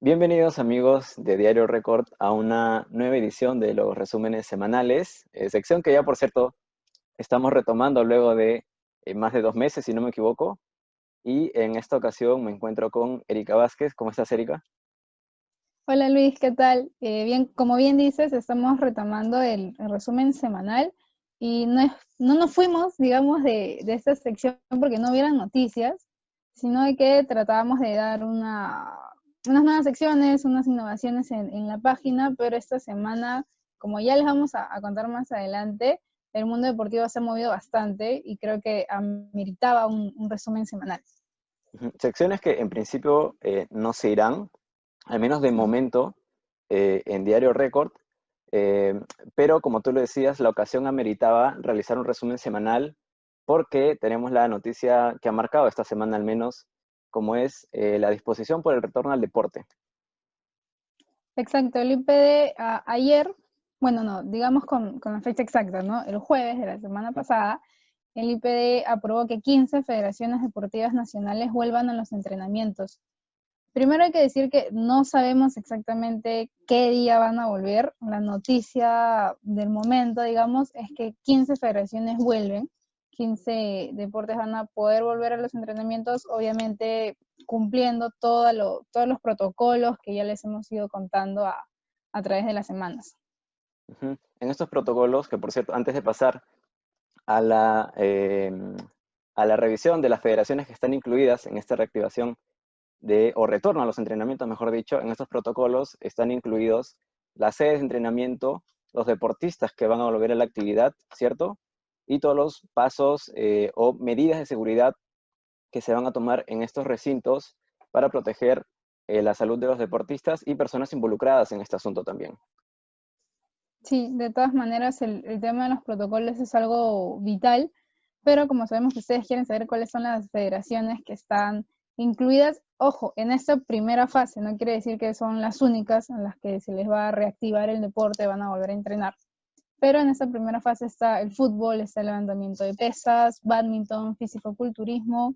Bienvenidos amigos de Diario Record a una nueva edición de los resúmenes semanales, sección que ya por cierto estamos retomando luego de más de 2 meses, si no me equivoco, y en esta ocasión me encuentro con Erika Vázquez. ¿Cómo estás, Erika? Hola Luis, ¿qué tal? Bien, como bien dices, estamos retomando el resumen semanal y no nos fuimos, digamos, de esta sección porque no hubieran noticias, sino de que tratábamos de dar unas nuevas secciones, unas innovaciones en la página, pero esta semana, como ya les vamos a contar más adelante, el mundo deportivo se ha movido bastante y creo que ameritaba un resumen semanal. Secciones que en principio no se irán, al menos de momento, en Diario Record, eh, pero como tú lo decías, la ocasión ameritaba realizar un resumen semanal porque tenemos la noticia que ha marcado esta semana al menos, como es la disposición por el retorno al deporte. Exacto, el IPD ayer, bueno, no, digamos con la fecha exacta, ¿no? El jueves de la semana pasada, el IPD aprobó que 15 federaciones deportivas nacionales vuelvan a los entrenamientos. Primero hay que decir que no sabemos exactamente qué día van a volver. La noticia del momento, digamos, es que 15 federaciones vuelven, 15 deportes van a poder volver a los entrenamientos, obviamente cumpliendo todos los protocolos que ya les hemos ido contando a través de las semanas. En estos protocolos, que por cierto, antes de pasar a a la revisión de las federaciones que están incluidas en esta reactivación o retorno a los entrenamientos, mejor dicho, en estos protocolos están incluidos las sedes de entrenamiento, los deportistas que van a volver a la actividad, ¿cierto? Y todos los pasos o medidas de seguridad que se van a tomar en estos recintos para proteger la salud de los deportistas y personas involucradas en este asunto también. Sí, de todas maneras el tema de los protocolos es algo vital, pero como sabemos que ustedes quieren saber cuáles son las federaciones que están incluidas, ojo, en esta primera fase, no quiere decir que son las únicas en las que se les va a reactivar el deporte, van a volver a entrenar, pero en esta primera fase está el fútbol, está el levantamiento de pesas, bádminton, fisicoculturismo,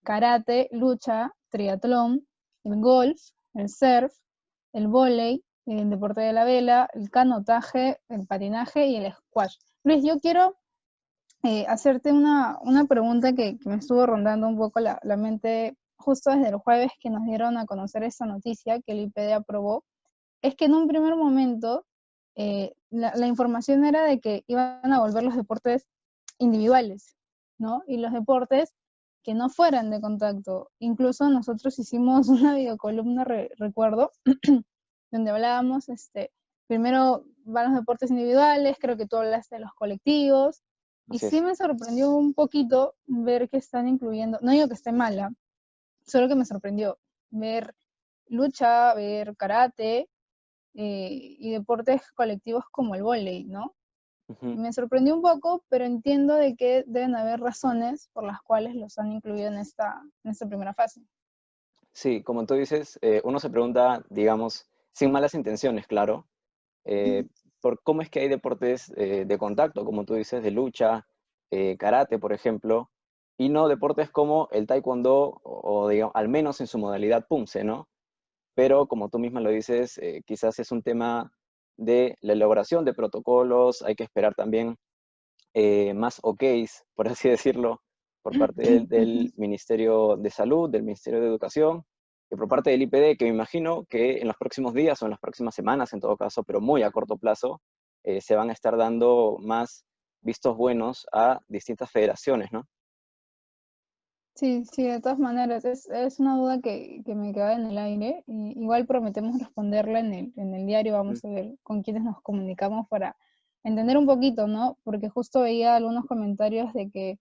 karate, lucha, triatlón, el golf, el surf, el vóley, el deporte de la vela, el canotaje, el patinaje y el squash. Luis, yo quiero hacerte una pregunta que me estuvo rondando un poco la mente justo desde el jueves que nos dieron a conocer esta noticia que el IPD aprobó. Es que en un primer momento la información era de que iban a volver los deportes individuales, ¿no? Y los deportes que no fueran de contacto. Incluso nosotros hicimos una videocolumna, recuerdo, donde hablábamos, primero van los deportes individuales, creo que tú hablaste de los colectivos, y Así sí es. me sorprendió un poquito ver que están incluyendo, no digo que esté mala, solo que me sorprendió ver lucha, ver karate, y deportes colectivos como el vóley, ¿no? Ujú. Me sorprendió un poco, pero entiendo de que deben haber razones por las cuales los han incluido en esta primera fase. Sí, como tú dices, uno se pregunta, digamos, sin malas intenciones, claro, eh, por cómo es que hay deportes de contacto, como tú dices, de lucha, karate, por ejemplo, y no deportes como el taekwondo digamos, al menos en su modalidad punce, ¿no? Pero como tú misma lo dices, quizás es un tema de la elaboración de protocolos, hay que esperar también más ok's, por así decirlo, por parte del Ministerio de Salud, del Ministerio de Educación, y por parte del IPD, que me imagino que en los próximos días o en las próximas semanas, en todo caso, pero muy a corto plazo, se van a estar dando más vistos buenos a distintas federaciones, ¿no? Sí, sí, de todas maneras, es una duda que me queda en el aire. Y igual prometemos responderla en el diario, Ujú. vamos a ver con quiénes nos comunicamos para entender un poquito, ¿no? Porque justo veía algunos comentarios de que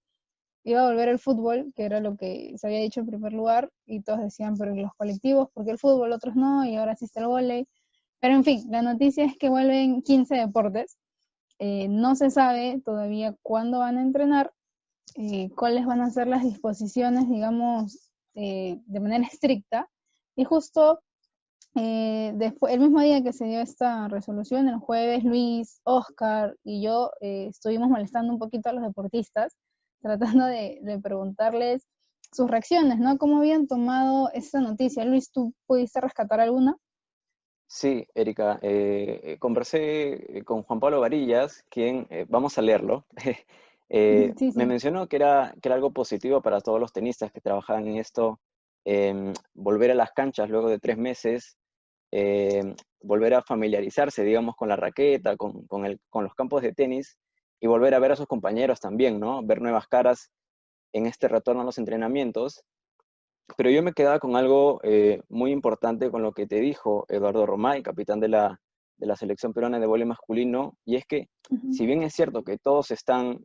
iba a volver el fútbol, que era lo que se había dicho en primer lugar, y todos decían, pero los colectivos, ¿por qué el fútbol? Otros no, y ahora sí está el vóley. Pero en fin, la noticia es que vuelven 15 deportes. No se sabe todavía cuándo van a entrenar, cuáles van a ser las disposiciones, digamos, de manera estricta. Y justo después, el mismo día que se dio esta resolución, el jueves, Luis, Oscar y yo estuvimos molestando un poquito a los deportistas, tratando de preguntarles sus reacciones, ¿no? ¿Cómo habían tomado esta noticia? Luis, ¿tú pudiste rescatar alguna? Sí, Erika, conversé con Juan Pablo Varillas, quien, vamos a leerlo, Sí, me sí. mencionó que era algo positivo para todos los tenistas que trabajaban en esto, volver a las canchas luego de 3 meses, volver a familiarizarse, digamos, con la raqueta, con los campos de tenis y volver a ver a sus compañeros también, ¿no? Ver nuevas caras en este retorno a los entrenamientos. Pero yo me quedaba con algo muy importante con lo que te dijo Eduardo Romay, capitán de la selección peruana de vóley masculino, y es que Ujú, si bien es cierto que todos están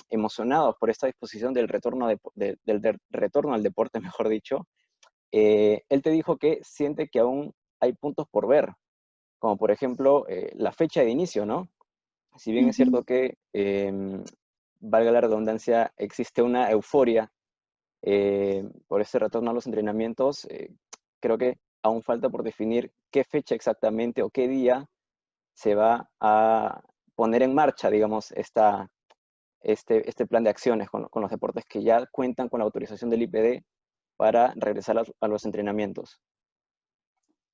emocionados por esta disposición del retorno, del retorno al deporte, mejor dicho, él te dijo que siente que aún hay puntos por ver, como por ejemplo la fecha de inicio, ¿no? Si bien es ujú. cierto que, valga la redundancia, existe una euforia por ese retorno a los entrenamientos, creo que aún falta por definir qué fecha exactamente o qué día se va a poner en marcha, digamos, este plan de acciones con los deportes que ya cuentan con la autorización del IPD para regresar a los entrenamientos.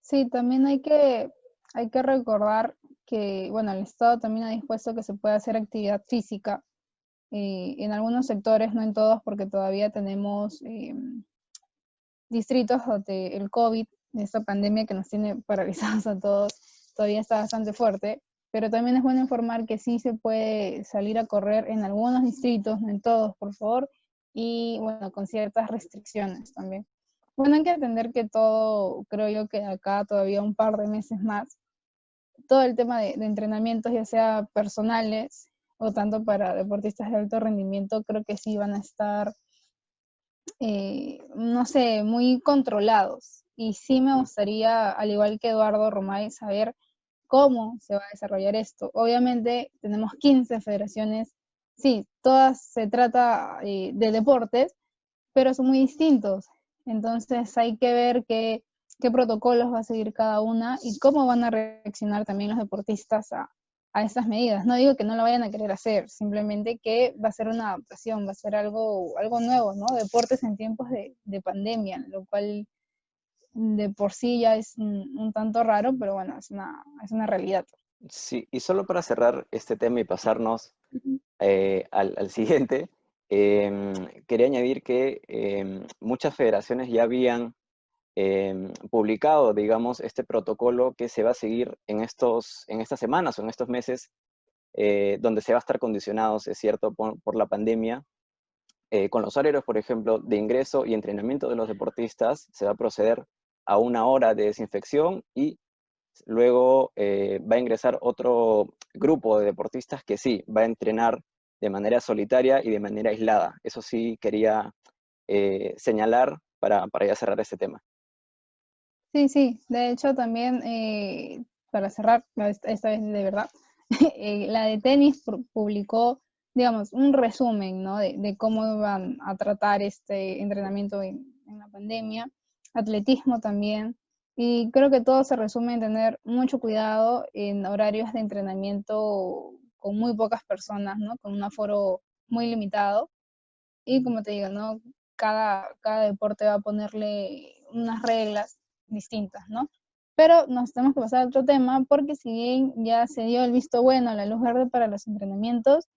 Sí, también hay que recordar que, bueno, el Estado también ha dispuesto que se pueda hacer actividad física en algunos sectores, no en todos, porque todavía tenemos distritos donde el COVID, esta pandemia que nos tiene paralizados a todos, todavía está bastante fuerte, pero también es bueno informar que sí se puede salir a correr en algunos distritos, no en todos, por favor, y bueno, con ciertas restricciones también. Bueno, hay que entender que todo, creo yo que acá todavía un par de meses más, todo el tema de entrenamientos, ya sea personales o tanto para deportistas de alto rendimiento, creo que sí van a estar no sé, muy controlados. Y sí me Ujú. gustaría, al igual que Eduardo Romay, saber cómo se va a desarrollar esto. Obviamente tenemos 15 federaciones, sí, todas se trata de deportes, pero son muy distintos. Entonces hay que ver qué protocolos va a seguir cada una y cómo van a reaccionar también los deportistas a estas medidas. No digo que no lo vayan a querer hacer, simplemente que va a ser una adaptación, va a ser algo nuevo, ¿no? Deportes en tiempos de pandemia, lo cual de por sí ya es un tanto raro, pero bueno, es una realidad. Sí, y solo para cerrar este tema y pasarnos Ujú. al siguiente, quería añadir que muchas federaciones ya habían publicado, digamos, este protocolo que se va a seguir en estas semanas o en estos meses, donde se va a estar condicionados, es cierto, por la pandemia. Con los horarios, por ejemplo, de ingreso y entrenamiento de los deportistas, se va a proceder a 1 hora de desinfección y luego va a ingresar otro grupo de deportistas que sí, va a entrenar de manera solitaria y de manera aislada. Eso sí quería señalar para ya cerrar este tema. Sí, sí, de hecho también para cerrar, esta vez de verdad, la de tenis publicó, digamos, un resumen, ¿no? De cómo iban a tratar este entrenamiento en la pandemia, atletismo también, y creo que todo se resume en tener mucho cuidado en horarios de entrenamiento con muy pocas personas, ¿no? Con un aforo muy limitado, y como te digo, ¿no? Cada deporte va a ponerle unas reglas distintas, ¿no? Pero nos tenemos que pasar a otro tema porque si bien ya se dio el visto bueno, la luz verde para los entrenamientos,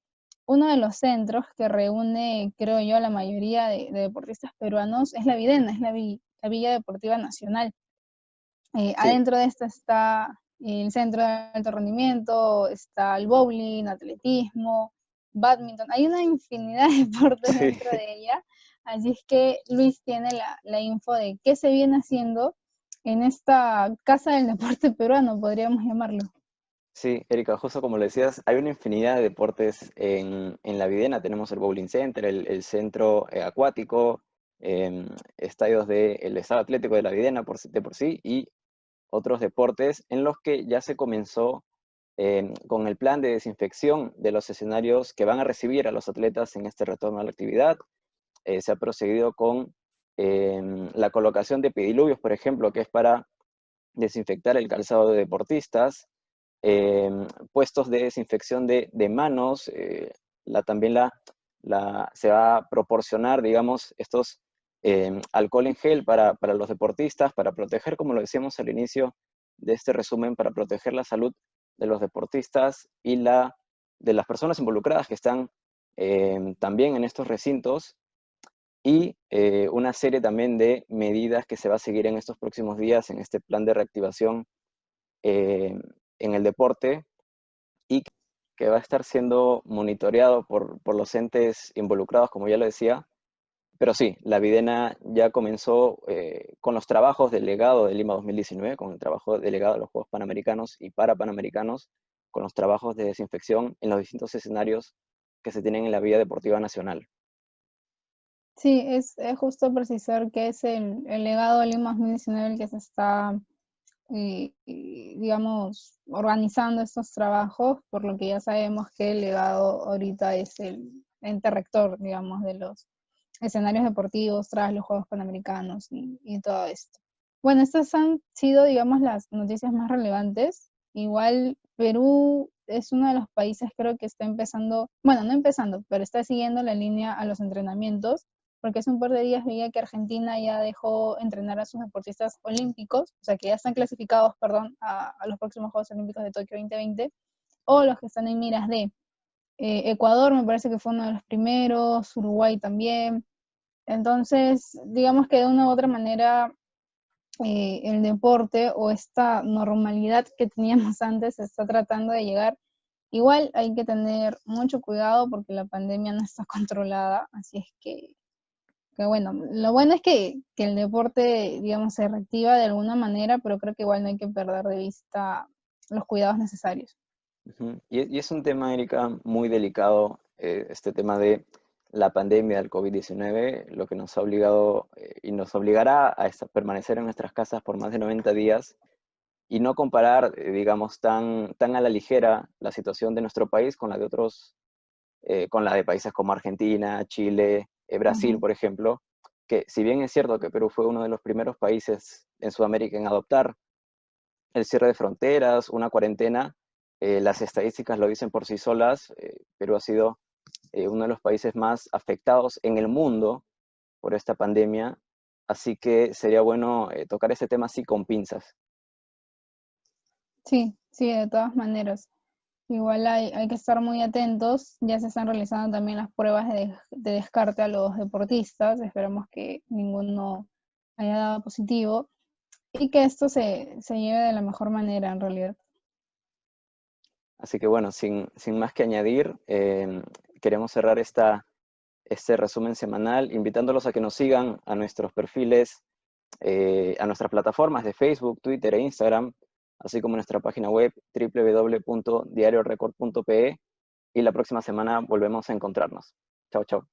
uno de los centros que reúne, creo yo, a la mayoría de deportistas peruanos es la Videna, es la Villa Deportiva Nacional. Sí, Adentro de esta está el centro de alto rendimiento, está el bowling, atletismo, badminton. Hay una infinidad de deportes sí, dentro de ella. Así es que Luis tiene la info de qué se viene haciendo en esta casa del deporte peruano, podríamos llamarlo. sí, Erika, justo como le decías, hay una infinidad de deportes en la Videna. Tenemos el Bowling Center, el centro acuático, estadios del Estado Atlético de la Videna de por sí, y otros deportes en los que ya se comenzó con el plan de desinfección de los escenarios que van a recibir a los atletas en este retorno a la actividad. Se ha procedido con la colocación de pediluvios, por ejemplo, que es para desinfectar el calzado de deportistas, eh, puestos de desinfección de manos, también se va a proporcionar, digamos, estos alcohol en gel para los deportistas, para proteger, como lo decíamos al inicio de este resumen, para proteger la salud de los deportistas y de las personas involucradas que están también en estos recintos, y una serie también de medidas que se va a seguir en estos próximos días en este plan de reactivación en el deporte, y que va a estar siendo monitoreado por los entes involucrados, como ya lo decía. Pero sí, la Videna ya comenzó con los trabajos del legado de Lima 2019, con el trabajo delegado de los Juegos Panamericanos y para Panamericanos, con los trabajos de desinfección en los distintos escenarios que se tienen en la Vía Deportiva Nacional. Sí, es justo precisar que es el legado de Lima 2019 el que se está, digamos, organizando estos trabajos, por lo que ya sabemos que el legado ahorita es el ente rector, digamos, de los escenarios deportivos tras los Juegos Panamericanos y todo esto. Bueno, estas han sido, digamos, las noticias más relevantes. Igual Perú es uno de los países, creo que está empezando, bueno, no empezando, pero está siguiendo la línea a los entrenamientos, porque hace un par de días veía que Argentina ya dejó entrenar a sus deportistas olímpicos, o sea, que ya están clasificados, perdón, a los próximos Juegos Olímpicos de Tokio 2020, o los que están en miras de Ecuador, me parece que fue uno de los primeros, Uruguay también. Entonces, digamos que de una u otra manera, el deporte o esta normalidad que teníamos antes se está tratando de llegar. Igual hay que tener mucho cuidado porque la pandemia no está controlada, así es que bueno, lo bueno es que el deporte, digamos, se reactiva de alguna manera, pero creo que igual no hay que perder de vista los cuidados necesarios. Ujú. Y es un tema, Erika, muy delicado, este tema de la pandemia del COVID-19, lo que nos ha obligado y nos obligará a permanecer en nuestras casas por más de 90 días y no comparar, digamos, tan a la ligera la situación de nuestro país con la de otros, con la de países como Argentina, Chile, Brasil, Ujú. por ejemplo, que si bien es cierto que Perú fue uno de los primeros países en Sudamérica en adoptar el cierre de fronteras, una cuarentena, las estadísticas lo dicen por sí solas. Perú ha sido uno de los países más afectados en el mundo por esta pandemia, así que sería bueno tocar ese tema así con pinzas. Sí, sí, de todas maneras. Igual hay que estar muy atentos. Ya se están realizando también las pruebas de descarte a los deportistas. Esperamos que ninguno haya dado positivo y que esto se lleve de la mejor manera en realidad. Así que bueno, sin más que añadir, queremos cerrar este resumen semanal invitándolos a que nos sigan a nuestros perfiles, a nuestras plataformas de Facebook, Twitter e Instagram, así como nuestra página web www.diariorecord.pe, y la próxima semana volvemos a encontrarnos. Chao, chao.